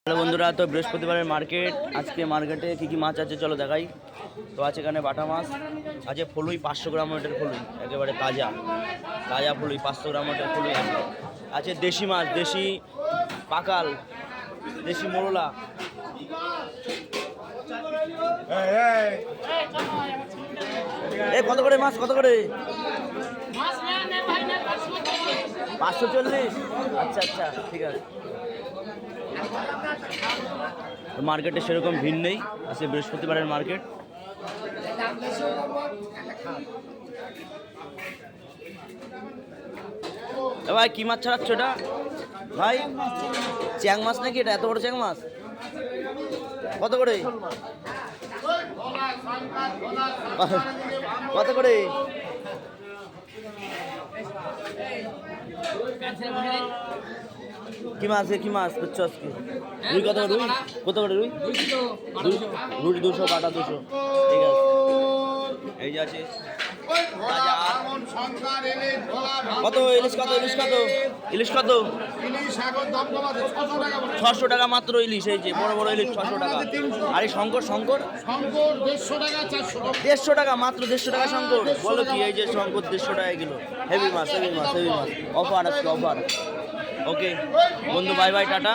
Hello বন্ধুরা, তো বৃহস্পতিবারের মার্কেট। আজকে মার্কেটে কী কী মাছ আছে চলো দেখাই। তো আছে এখানে বাটা মাছ আছে, ফলুই 500 গ্রাম ওয়েটের ফলুই, একেবারে তাজা তাজা ফলুই 500 গ্রাম ওয়েটের ফলুই আছে। আছে দেশি মাছ, দেশি পাকাল, দেশি মোরলা। কত করে মাছ, কত করে? 540। আচ্ছা আচ্ছা, ঠিক আছে। মার্কেটে সেরকম ভিড় নেই, আজকে বৃহস্পতিবারের মার্কেট। ভাই কি মাছ ছাড়াচ্ছ এটা ভাই? চ্যাং মাছ নাকি এটা? এত বড় চ্যাং মাছ কত করে? কত করে? কি মাছ, কি মাছ বুঝছো আজকে? রুই কত করে? রুই কত করে? রুই রুই 200, বাটা 200। ঠিক আছে, এই যে আছে কত ইলিশ, কত ইলিশ, কত ইলিশ, কত 600 টাকা মাত্র ইলিশ। এই যে বড় বড় ইলিশ 600 টাকা। আর এই শঙ্কর, শঙ্কর 150 টাকা মাত্র, 150 টাকা শঙ্কর। বলো কি, এই যে শঙ্কর 150 টাকা কিলো। হেভি মাছ, হেভি মাছ, হেভি মাছ। অফার আজকে, অফার। ওকে বন্ধু, বাই বাই, টাটা।